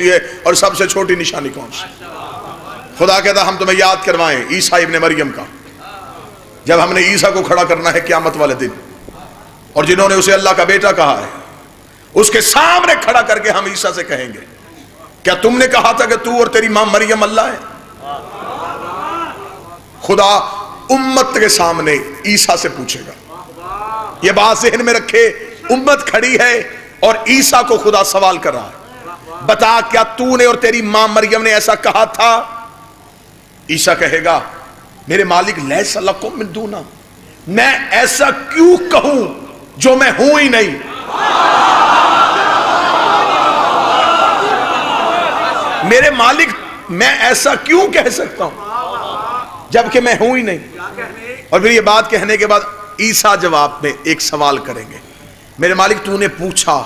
سی ہے اور سب سے چھوٹی نشانی کون سی؟ خدا کہتا ہم تمہیں یاد کروائیں عیسیٰ ابن مریم کا، جب ہم نے عیسیٰ کو کھڑا کرنا ہے قیامت والے دن، اور جنہوں نے اسے اللہ کا بیٹا کہا ہے اس کے سامنے کھڑا کر کے ہم عیسیٰ سے کہیں گے کیا تم نے کہا تھا کہ تو اور تیری ماں مریم اللہ ہے؟ خدا امت کے سامنے عیسیٰ سے پوچھے گا. یہ بات ذہن میں رکھے، امت کھڑی ہے اور عیسیٰ کو خدا سوال کر رہا ہے، بتا کیا تو نے اور تیری ماں مریم نے ایسا کہا تھا؟ عیسیٰ کہے گا میرے مالک لیس لکم من دونا، میں ایسا کیوں کہوں جو میں ہوں ہی نہیں؟ میرے مالک میں ایسا کیوں کہہ سکتا ہوں جبکہ میں ہوں ہی نہیں؟ اور پھر یہ بات کہنے کے بعد عیسیٰ جواب میں ایک سوال کریں گے، میرے مالک تو نے پوچھا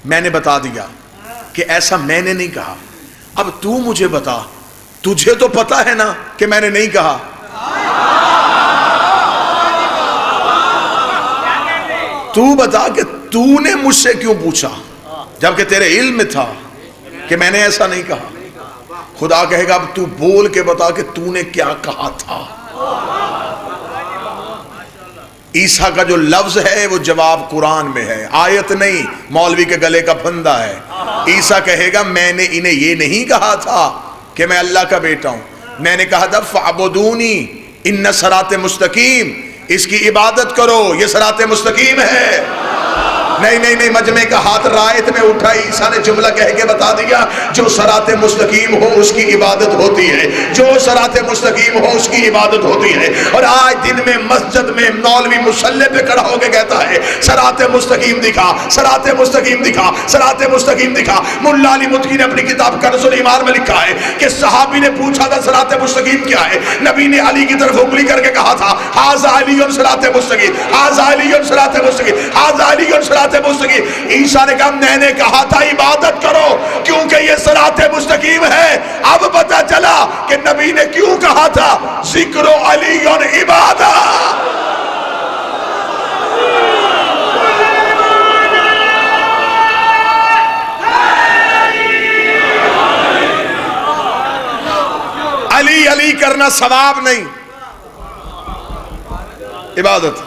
میں نے بتا دیا کہ ایسا میں نے نہیں کہا، اب تو مجھے بتا، تجھے تو پتا ہے نا کہ میں نے نہیں کہا. تو بتا کہ تو نے مجھ سے کیوں پوچھا جبکہ تیرے علم میں تھا کہ میں نے ایسا نہیں کہا. خدا کہے گا اب تو بول کے بتا کہ تو نے کیا کہا تھا. عیسیٰ کا جو لفظ ہے وہ جواب قرآن میں ہے، آیت نہیں مولوی کے گلے کا پھندا ہے. عیسیٰ کہے گا میں نے انہیں یہ نہیں کہا تھا کہ میں اللہ کا بیٹا ہوں، میں نے کہا تھا فَعْبُدُونِي اِنَّ صراط مستقیم، اس کی عبادت کرو یہ صراط مستقیم ہے. نہیں مجمع کا ہاتھ رائت میں اٹھا، عیسیٰ نے جملہ کہہ کے بتا دیا جو صراط مستقیم ہو اس کی عبادت ہوتی ہے، جو صراط مستقیم ہو اس کی عبادت ہوتی ہے. اور آج دن میں مسجد میں مولوی مصلی پہ کھڑا ہو کے کہتا ہے صراط مستقیم دکھا، صراط مستقیم دکھا، صراط مستقیم دکھا. ملا علی مدکی نے اپنی کتاب کنز الایمان میں لکھا ہے کہ صحابی نے پوچھا تھا صراط مستقیم کیا ہے، نبی نے علی کی طرف انگلی کر کے کہا تھا ھذا علی صراط مستقیم، ھذا علی صراط مستقیم، ھذا علی صراط مستقیم. عیسیٰ نے کہا میں نے کہا تھا عبادت کرو کیونکہ یہ صراط مستقیم ہے. اب پتہ چلا کہ نبی نے کیوں کہا تھا ذکر علی عبادت. علی علی کرنا ثواب نہیں، عبادت.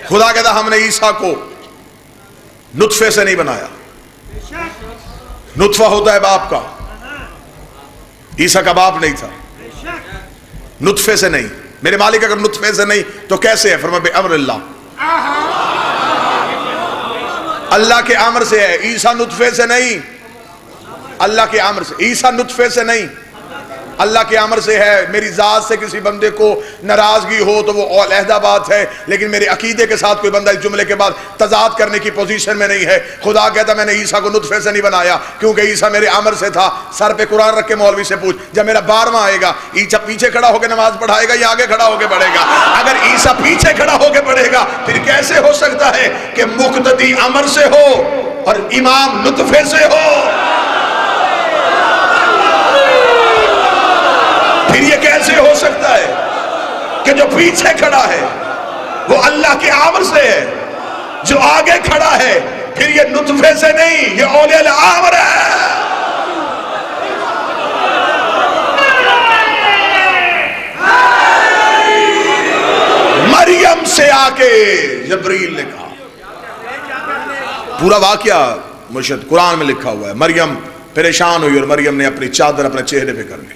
خدا کہتا ہم نے عیسیٰ کو نطفے سے نہیں بنایا، نطفہ ہوتا ہے باپ کا، عیسیٰ کا باپ نہیں تھا، نطفے سے نہیں. میرے مالک اگر نطفے سے نہیں تو کیسے ہے؟ فرمایا بے امر اللہ، اللہ کے امر سے ہے. عیسیٰ نطفے سے نہیں، اللہ کے امر سے. عیسیٰ نطفے سے نہیں، اللہ کے امر سے ہے. میری ذات سے کسی بندے کو ناراضگی ہو تو وہ علیحدہ بات ہے، لیکن میرے عقیدے کے ساتھ کوئی بندہ اس جملے کے بعد تضاد کرنے کی پوزیشن میں نہیں ہے. خدا کہتا میں نے عیسیٰ کو نطفے سے نہیں بنایا کیونکہ عیسیٰ میرے امر سے تھا. سر پہ قرآن رکھ کے مولوی سے پوچھ جب میرا 12واں آئے گا عیسیٰ پیچھے کھڑا ہو کے نماز پڑھائے گا یا آگے کھڑا ہو کے پڑھے گا؟ اگر عیسیٰ پیچھے کھڑا ہو کے پڑھے گا پھر کیسے ہو سکتا ہے کہ مقتدی امر سے ہو اور امام نطفے سے ہو؟ پھر یہ کیسے ہو سکتا ہے کہ جو پیچھے کھڑا ہے وہ اللہ کے امر سے ہے، جو آگے کھڑا ہے پھر یہ نطفے سے نہیں، یہ اولی الامر ہے. مریم سے آ کے جبریل نے کہا، پورا واقعہ مرشد قرآن میں لکھا ہوا ہے. مریم پریشان ہوئی اور مریم نے اپنی چادر اپنے چہرے پہ کر لی.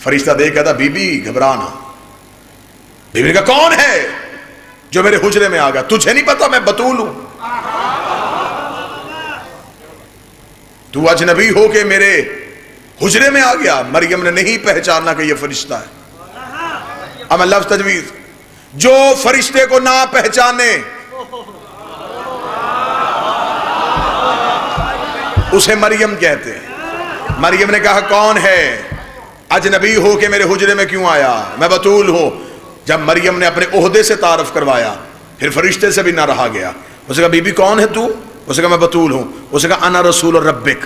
فرشتہ دیکھ کہتا بی بی گھبرانا. بی بی نے کہا کون ہے جو میرے حجرے میں آ گیا؟ تجھے نہیں پتا میں بطول ہوں؟ تو اجنبی ہو کے میرے حجرے میں آ گیا. مریم نے نہیں پہچانا کہ یہ فرشتہ ہے. اب میں لفظ تجویز، جو فرشتے کو نہ پہچانے اسے مریم کہتے ہیں. مریم نے کہا کون ہے؟ اجنبی ہو کے میرے حجرے میں کیوں آیا؟ میں بطول ہوں. جب مریم نے اپنے عہدے سے تعارف کروایا پھر فرشتے سے بھی نہ رہا گیا. اسے کہا بی بی کون ہے تو؟ اسے کہا میں بطول ہوں. اسے کہا انا رسول ربک،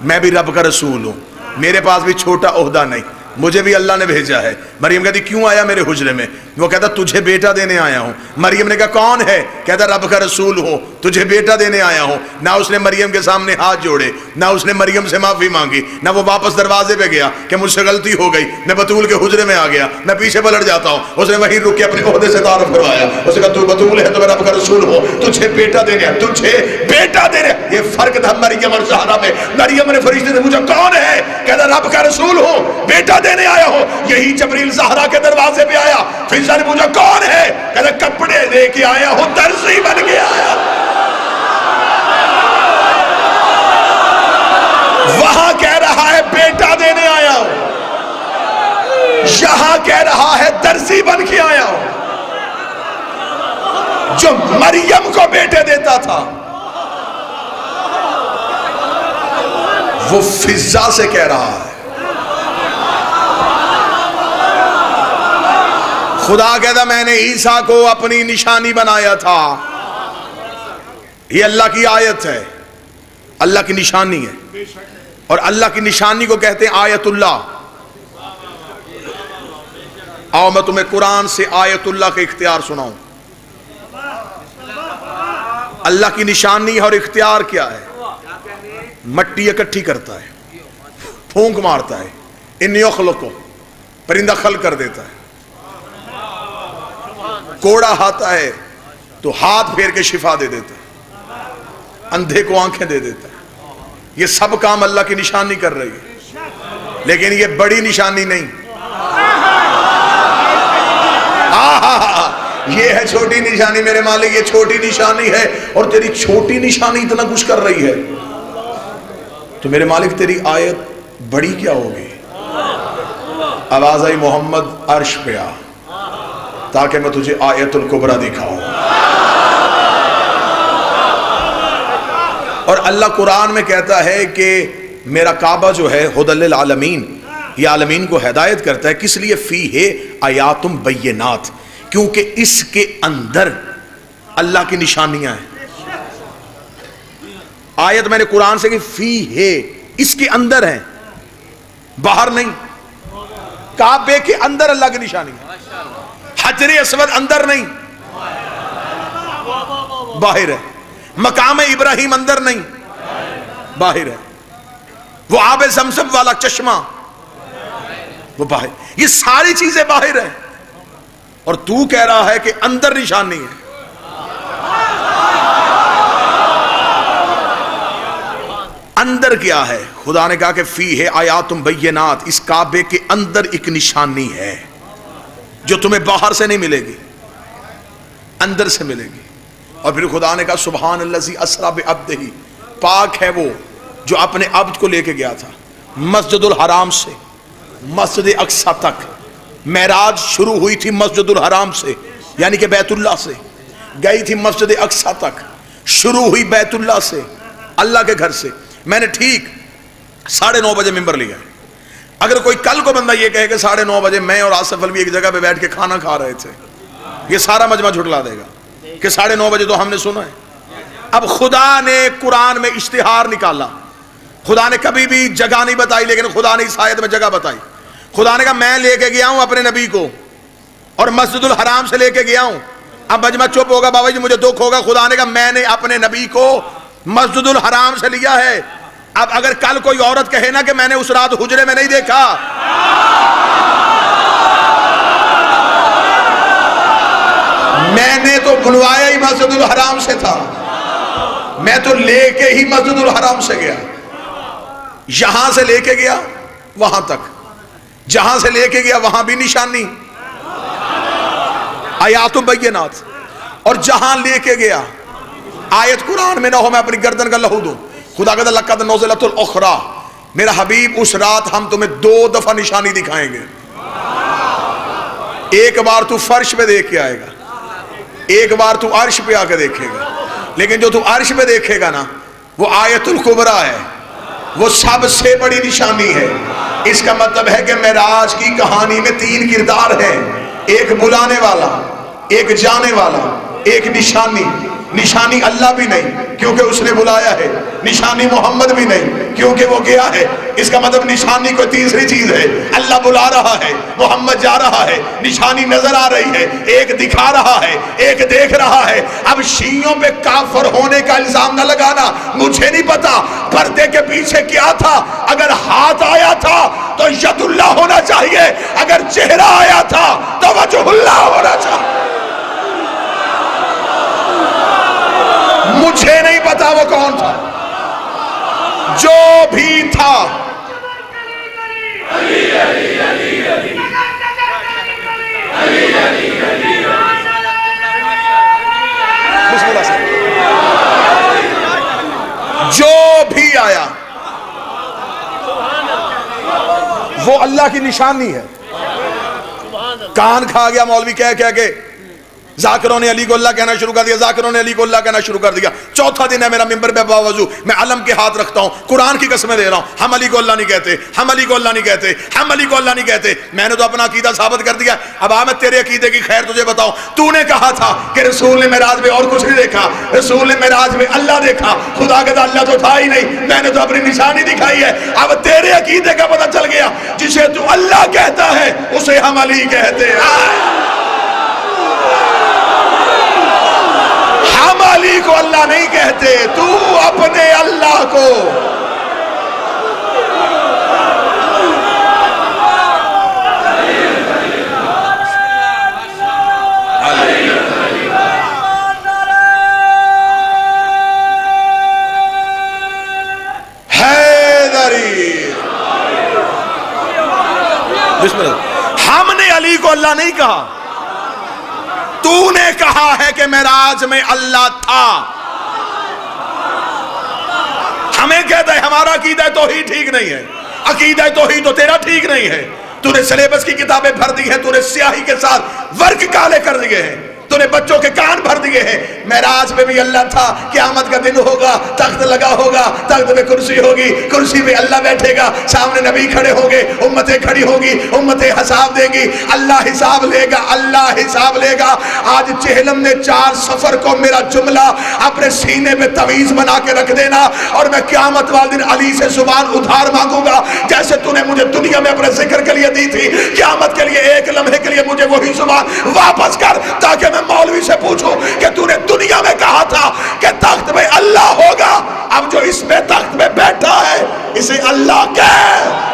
میں بھی رب کا رسول ہوں. میرے پاس بھی چھوٹا عہدہ نہیں، مجھے بھی اللہ نے بھیجا ہے۔ مریم کہتی کیوں آیا میرے حجرے میں؟ وہ کہتا تجھے بیٹا دینے آیا ہوں۔ مریم نے کہا کون ہے؟ کہتا رب کا رسول ہو، تجھے بیٹا دینے آیا ہوں۔ نہ اس نے مریم کے سامنے ہاتھ جوڑے، نہ اس نے مریم سے معافی مانگی، نہ وہ واپس دروازے پہ گیا کہ مجھ سے غلطی ہو گئی، میں بتول کے حجرے میں آ گیا، میں پیچھے پلٹ جاتا ہوں۔ اس نے وہیں رک کے اپنے عہدے سے تعارف کروایا۔ اس نے کہا تو بتول ہے تو میں رب کا رسول ہو، تجھے بیٹا دینے آیا، تجھے بیٹا دینے۔ یہ فرق تھا مریم اور زہرا میں۔ مریم نے فرشتے سے پوچھا کون ہے؟ کہتا رب کا رسول ہو، بیٹا دینے آیا ہو۔ یہی جبریل زہرا کے دروازے پہ آیا، پھر نے پوچھا کون ہے؟ کہتا کپڑے لے کے آیا ہوں، درزی بن کے آیا۔ وہاں کہہ رہا ہے بیٹا دینے آیا ہوں، یہاں کہہ رہا ہے درزی بن کے آیا ہوں۔ جو مریم کو بیٹے دیتا تھا وہ فضا سے کہہ رہا ہے۔ خدا کہتا میں نے عیسیٰ کو اپنی نشانی بنایا تھا۔ یہ اللہ کی آیت ہے، اللہ کی نشانی ہے، اور اللہ کی نشانی کو کہتے ہیں آیت اللہ۔ آؤ میں تمہیں قرآن سے آیت اللہ کے اختیار سناؤں۔ اللہ کی نشانی اور اختیار کیا ہے؟ مٹی اکٹھی کرتا ہے، پھونک مارتا ہے، انی اخلقو، پرندہ خلق کر دیتا ہے، کوڑا آتا ہے تو ہاتھ پھیر کے شفا دے دیتا ہے، اندھے کو آنکھیں دے دیتا ہے۔ یہ سب کام اللہ کی نشانی کر رہی ہے، لیکن یہ بڑی نشانی نہیں، یہ ہے چھوٹی نشانی۔ میرے مالک یہ چھوٹی نشانی ہے، اور تیری چھوٹی نشانی اتنا کچھ کر رہی ہے تو میرے مالک تیری آیت بڑی کیا ہوگی؟ آواز آئی محمد عرش پہ آ تاکہ میں تجھے آیت الکبریٰ دکھاؤں۔ اور اللہ قرآن میں کہتا ہے کہ میرا کعبہ جو ہے ہدی للعالمین، یہ عالمین کو ہدایت کرتا ہے۔ کس لیے؟ فیہ آیات بینات، کیونکہ اس کے اندر اللہ کی نشانیاں ہیں۔ آیت میں نے قرآن سے کہ فیہ، اس کے اندر ہیں، باہر نہیں۔ کعبے کے اندر اللہ کی نشانی ہے، حجر اسود اندر نہیں، باہر ہے۔ مقام ابراہیم اندر نہیں، باہر ہے۔ وہ آب زمزم والا چشمہ وہ باہر، یہ ساری چیزیں باہر ہیں، اور تو کہہ رہا ہے کہ اندر نشانی ہے۔ اندر کیا ہے؟ خدا نے کہا کہ فیہ آیات بینات، اس کعبے کے اندر ایک نشانی ہے جو تمہیں باہر سے نہیں ملے گی، اندر سے ملے گی۔ اور پھر خدا نے کہا سبحان الذی اسری بعبدہ، پاک ہے وہ جو اپنے عبد کو لے کے گیا تھا مسجد الحرام سے مسجد اقصی تک۔ معراج شروع ہوئی تھی مسجد الحرام سے، یعنی کہ بیت اللہ سے، گئی تھی مسجد اقصی تک، شروع ہوئی بیت اللہ سے، اللہ کے گھر سے۔ میں نے ٹھیک 9:30 بجے ممبر لیا ہے۔ اگر کوئی کل کو بندہ یہ کہے کہ 9:30 بجے میں اور آصف الوی ایک جگہ پہ بیٹھ کے کھانا کھا رہے تھے، یہ سارا مجمع جھٹلا دے گا کہ 9:30 بجے تو ہم نے سنا ہے۔ اب خدا نے قرآن میں اشتہار نکالا، خدا نے کبھی بھی جگہ نہیں بتائی، لیکن خدا نے اس آیت میں جگہ بتائی۔ خدا نے کہا میں لے کے گیا ہوں اپنے نبی کو، اور مسجد الحرام سے لے کے گیا ہوں۔ اب مجمع چپ ہوگا، بابا جی مجھے دکھ ہوگا۔ خدا نے کہا میں نے اپنے نبی کو مسجد الحرام سے لیا ہے۔ اب اگر کل کوئی عورت کہے نا کہ میں نے اس رات حجرے میں نہیں دیکھا، میں نے تو بلوایا ہی مسجد الحرام سے تھا، میں تو لے کے ہی مسجد الحرام سے گیا، یہاں سے لے کے گیا وہاں تک، جہاں سے لے کے گیا وہاں بھی نشانی آیات بینات، اور جہاں لے کے گیا آیت قرآن میں نہ ہو میں اپنی گردن کا لہو دوں۔ خدا کہتا لقد نزلت الاخری، میرا حبیب اس رات ہم تمہیں 2 دفعہ نشانی دکھائیں گے۔ ایک بار تو فرش پہ دیکھ کے آئے گا، ایک بار تو عرش پہ آ کے دیکھے گا، لیکن جو تو عرش پہ دیکھے گا نا وہ آیت الکبریٰ ہے، وہ سب سے بڑی نشانی ہے۔ اس کا مطلب ہے کہ معراج کی کہانی میں 3 کردار ہیں، ایک بلانے والا، ایک جانے والا، ایک نشانی۔ نشانی اللہ بھی نہیں کیونکہ اس نے بلایا ہے، نشانی محمد بھی نہیں کیونکہ وہ گیا ہے، اس کا مطلب نشانی کوئی تیسری چیز ہے. اللہ بلا رہا ہے, محمد جا رہا ہے, نشانی نظر آ رہی ہے, ایک دکھا رہا ہے, ایک دیکھ رہا ہے. اب شیعوں پہ کافر ہونے کا الزام نہ لگانا, مجھے نہیں پتا پردے کے پیچھے کیا تھا. اگر ہاتھ آیا تھا تو ید اللہ ہونا چاہیے, اگر چہرہ آیا تھا تو وجہ اللہ ہونا چاہیے. مجھے نہیں پتا وہ کون تھا, جو بھی تھا. جو بھی آیا وہ اللہ کی نشانی ہے. کان کھا گیا مولوی کہہ کے ذاکروں نے علی کو اللہ کہنا شروع کر دیا, ذاکروں نے علی کو اللہ کہنا شروع کر دیا. چوتھا دن ہے میرا ممبر پہ باوضو میں علم کے ہاتھ رکھتا ہوں, قرآن کی قسمیں دے رہا ہوں, ہم علی کو اللہ نہیں کہتے, ہم علی کو اللہ نہیں کہتے, ہم علی کو اللہ نہیں کہتے. میں نے تو اپنا عقیدہ ثابت کر دیا. اب میں تیرے عقیدے کی خیر تجھے بتاؤں. تو نے کہا تھا کہ رسول نے معراج میں اور کچھ نہیں دیکھا, رسول نے معراج میں اللہ دیکھا. خدا کہتا اللہ تو تھا ہی نہیں, میں نے تو اپنی نشانی دکھائی ہے. اب تیرے عقیدے کا پتہ چل گیا, جسے تو اللہ کہتا ہے اسے ہم علی کہتے ہیں. ہم علی کو اللہ نہیں کہتے, تو اپنے اللہ کو. حیدری, بسم اللہ. ہم نے علی کو اللہ نہیں کہا, تو نے کہا ہے کہ معراج میں اللہ تھا. ہمیں کہتا ہے ہمارا عقیدہ توحید ٹھیک نہیں ہے, عقیدہ توحید تو تیرا ٹھیک نہیں ہے. تو نے سلیبس کی کتابیں بھر دی ہیں, تو نے سیاہی کے ساتھ ورق کالے کر دیے ہیں, تو نے بچوں کے کان بھر دیے ہیں. معراج میں بھی اللہ تھا, قیامت کا دن ہوگا, تخت لگا ہوگا, تخت میں کرسی ہوگی, کرسی پہ اللہ بیٹھے گا, سامنے نبی کھڑے ہوں گے, امتیں کھڑی ہوں گی, امتیں حساب دیں گی, اللہ حساب لے گا, اللہ حساب لے گا. آج چہلم نے 4 سفر کو میرا جملہ اپنے سینے میں تویز بنا کے رکھ دینا, اور میں قیامت والے دن علی سے زبان ادھار مانگوں گا, جیسے تو نے مجھے دنیا میں اپنے ذکر کے لیے دی تھی. قیامت کے لیے ایک لمحے کے لیے مجھے وہی زبان واپس کر, تاکہ میں مولوی سے پوچھوں کہ تو نے دنیا میں کہا تھا کہ تخت میں اللہ ہوگا, اب جو اس میں تخت میں بیٹھا ہے اسے اللہ کہہ.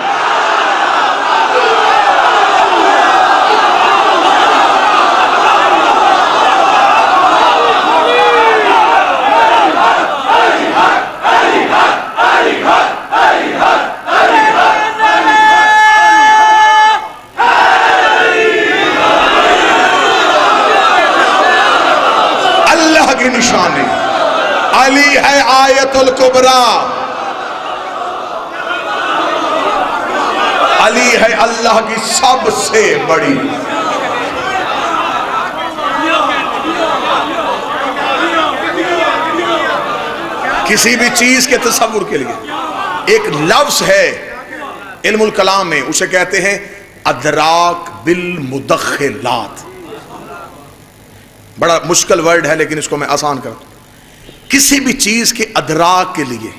نشانی علی ہے آیت الکبریٰ, علی ہے اللہ کی سب سے بڑی. کسی بھی چیز کے تصور کے لیے ایک لفظ ہے علم الکلام میں, اسے کہتے ہیں ادراک بالمدخلات. بڑا مشکل ورڈ ہے لیکن اس کو میں آسان کرتا ہوں. کسی بھی چیز کے ادراک کے لیے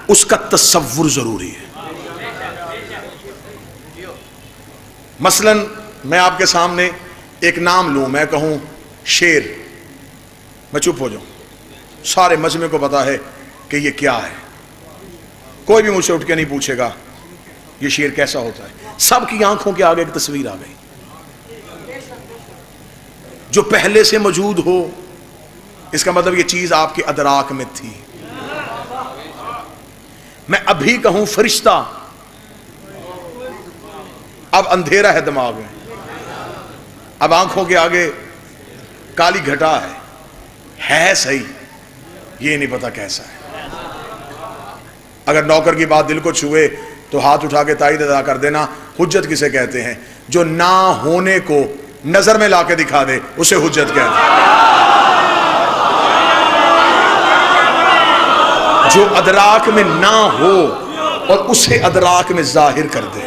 اس کا تصور ضروری ہے. مثلا میں آپ کے سامنے ایک نام لوں, میں کہوں شیر, میں چپ ہو جاؤں, سارے مجمع کو پتا ہے کہ یہ کیا ہے, کوئی بھی مجھ سے اٹھ کے نہیں پوچھے گا یہ شیر کیسا ہوتا ہے. سب کی آنکھوں کے آگے ایک تصویر آ گئی جو پہلے سے موجود ہو, اس کا مطلب یہ چیز آپ کے ادراک میں تھی. میں ابھی کہوں فرشتہ, اب اندھیرا ہے دماغ میں, اب آنکھوں کے آگے کالی گھٹا ہے صحیح, یہ نہیں پتا کیسا ہے. اگر نوکر کی بات دل کو چھوئے تو ہاتھ اٹھا کے تائید ادا کر دینا. حجت کسے کہتے ہیں؟ جو نہ ہونے کو نظر میں لا کے دکھا دے اسے حجت کہتے ہیں. جو ادراک میں نہ ہو اور اسے ادراک میں ظاہر کر دے.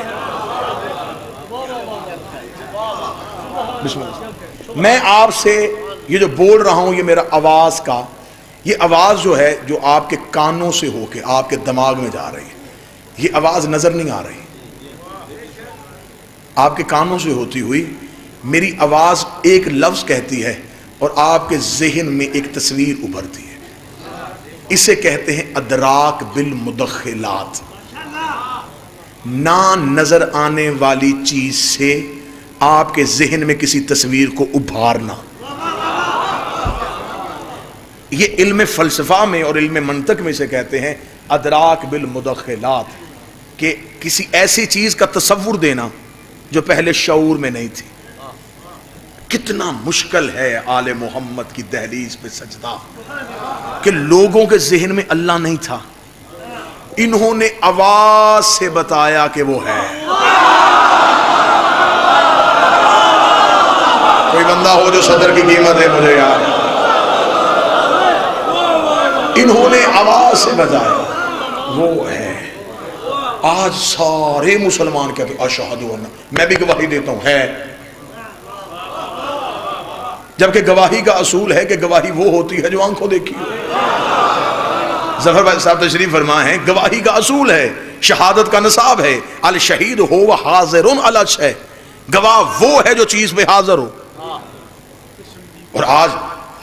میں آپ سے یہ جو بول رہا ہوں, یہ میرا آواز کا, یہ آواز جو ہے جو آپ کے کانوں سے ہو کے آپ کے دماغ میں جا رہی ہے, یہ آواز نظر نہیں آ رہی، آپ کے کانوں سے ہوتی ہوئی میری آواز ایک لفظ کہتی ہے اور آپ کے ذہن میں ایک تصویر ابھرتی ہے. اسے کہتے ہیں ادراک بالمدخلات. نہ نظر آنے والی چیز سے آپ کے ذہن میں کسی تصویر کو ابھارنا. یہ علم فلسفہ میں اور علم منطق میں سے کہتے ہیں ادراک بالمدخلات، کہ کسی ایسی چیز کا تصور دینا جو پہلے شعور میں نہیں تھی. کتنا مشکل ہے آل محمد کی دہلیز پہ سجدہ کہ لوگوں کے ذہن میں اللہ نہیں تھا، انہوں نے آواز سے بتایا کہ وہ ہے. کوئی بندہ ہو جو صدر کی قیمت ہے مجھے یاد. انہوں نے آواز سے بتایا وہ ہے. آج سارے مسلمان کہتے ہیں اشہد ان، میں بھی گواہی دیتا ہوں ہے، جبکہ گواہی کا اصول ہے کہ گواہی وہ ہوتی ہے جو آنکھوں دیکھی ہو. ظفر بھائی صاحب تشریف فرما ہے، گواہی کا اصول ہے، شہادت کا نصاب ہے، الشہید ہو و حاضر الش ہے، گواہ وہ ہے جو چیز پہ حاضر ہو. اور آج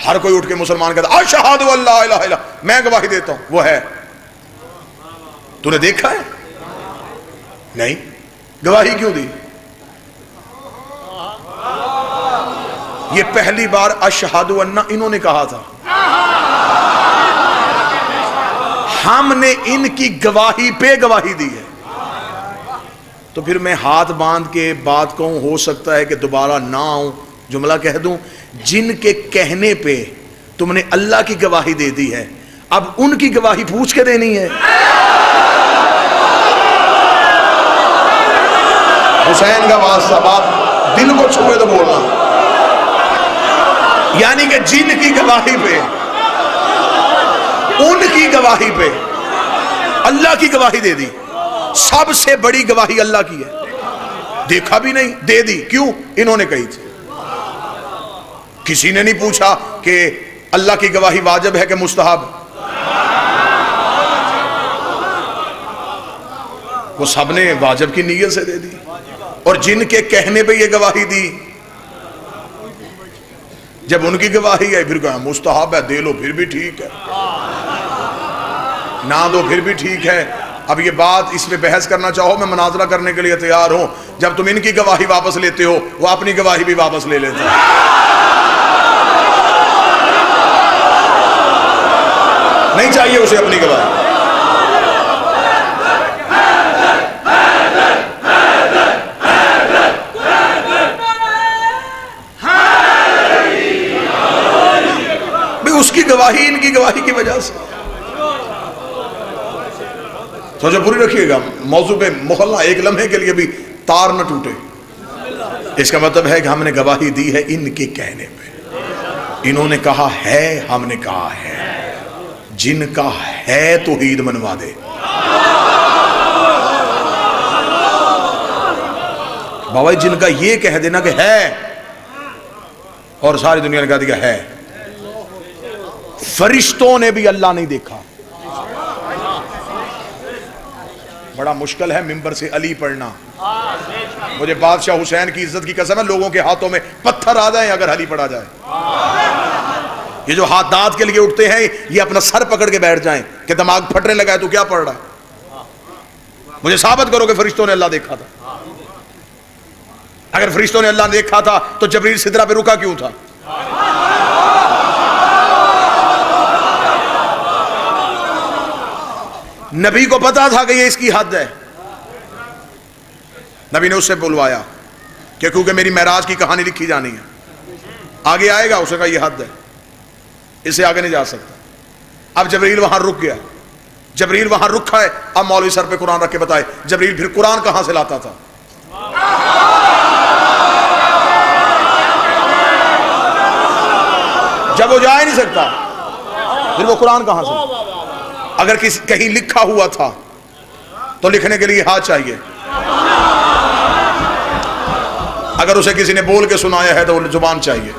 ہر کوئی اٹھ کے مسلمان کہتا ہے اشہد ان لا الہ الا، میں گواہی دیتا ہوں وہ ہے. تو نے دیکھا ہے؟ نہیں. گواہی کیوں دی؟ یہ پہلی بار اشہد ان انہوں نے کہا تھا. ہم نے ان کی گواہی پہ گواہی دی ہے. تو پھر میں ہاتھ باندھ کے بات کہوں، ہو سکتا ہے کہ دوبارہ نہ آؤں، جملہ کہہ دوں جن کے کہنے پہ تم نے اللہ کی گواہی دے دی ہے، اب ان کی گواہی پوچھ کے دینی ہے. حسین کا واسطہ بات دل کو چھوئے تو بولنا، یعنی کہ جن کی گواہی پہ، ان کی گواہی پہ اللہ کی گواہی دے دی. سب سے بڑی گواہی اللہ کی ہے. دیکھا بھی نہیں، دے دی. کیوں؟ انہوں نے کہی تھی. کسی نے نہیں پوچھا کہ اللہ کی گواہی واجب ہے کہ مستحب. وہ سب نے واجب کی نیت سے دے دی. اور جن کے کہنے پہ یہ گواہی دی، جب ان کی گواہی ہے پھر کہا مستحب ہے، دے لو پھر بھی ٹھیک ہے، نہ دو پھر بھی ٹھیک ہے. اب یہ بات اس پہ بحث کرنا چاہو میں مناظرہ کرنے کے لیے تیار ہوں. جب تم ان کی گواہی واپس لیتے ہو وہ اپنی گواہی بھی واپس لے لیتے ہیں. نہیں چاہیے اسے اپنی گواہی. اس کی گواہی ان کی گواہی کی وجہ سے. سوچو پوری رکھیے گا موضوع پہ محلہ ایک لمحے کے لیے بھی تار نہ ٹوٹے. اس کا مطلب ہے کہ ہم نے گواہی دی ہے ان کے کہنے پہ. انہوں نے کہا ہے، ہم نے کہا ہے. جن کا ہے توحید منوا دے. بابا جن کا یہ کہہ دینا کہ ہے اور ساری دنیا نے کہا دیا ہے. فرشتوں نے بھی اللہ نہیں دیکھا. بڑا مشکل ہے ممبر سے علی پڑھنا. مجھے بادشاہ حسین کی عزت کی قسم ہے لوگوں کے ہاتھوں میں پتھر آ جائیں اگر علی پڑھا جائے. یہ جو ہاتھ دانت کے لیے اٹھتے ہیں یہ اپنا سر پکڑ کے بیٹھ جائیں کہ دماغ پھٹنے لگا ہے تو کیا پڑھ رہا ہے. مجھے ثابت کرو کہ فرشتوں نے اللہ دیکھا تھا. اگر فرشتوں نے اللہ دیکھا تھا تو جبریل سدرہ پہ رکا کیوں تھا؟ نبی کو پتا تھا کہ یہ اس کی حد ہے. نبی نے اس سے بلوایا کہ کیونکہ میری معراج کی کہانی لکھی جانی ہے، آگے آئے گا. اسے کہا یہ حد ہے، اس سے آگے نہیں جا سکتا. اب جبریل وہاں رک گیا. جبریل وہاں رکھا ہے. اب مولوی سر پہ قرآن رکھ کے بتائے جبریل پھر قرآن کہاں سے لاتا تھا؟ جب وہ جا ہی نہیں سکتا پھر وہ قرآن کہاں سے؟ اگر کہیں لکھا ہوا تھا تو لکھنے کے لیے ہاتھ چاہیے. اگر اسے کسی نے بول کے سنایا ہے تو زبان چاہیے.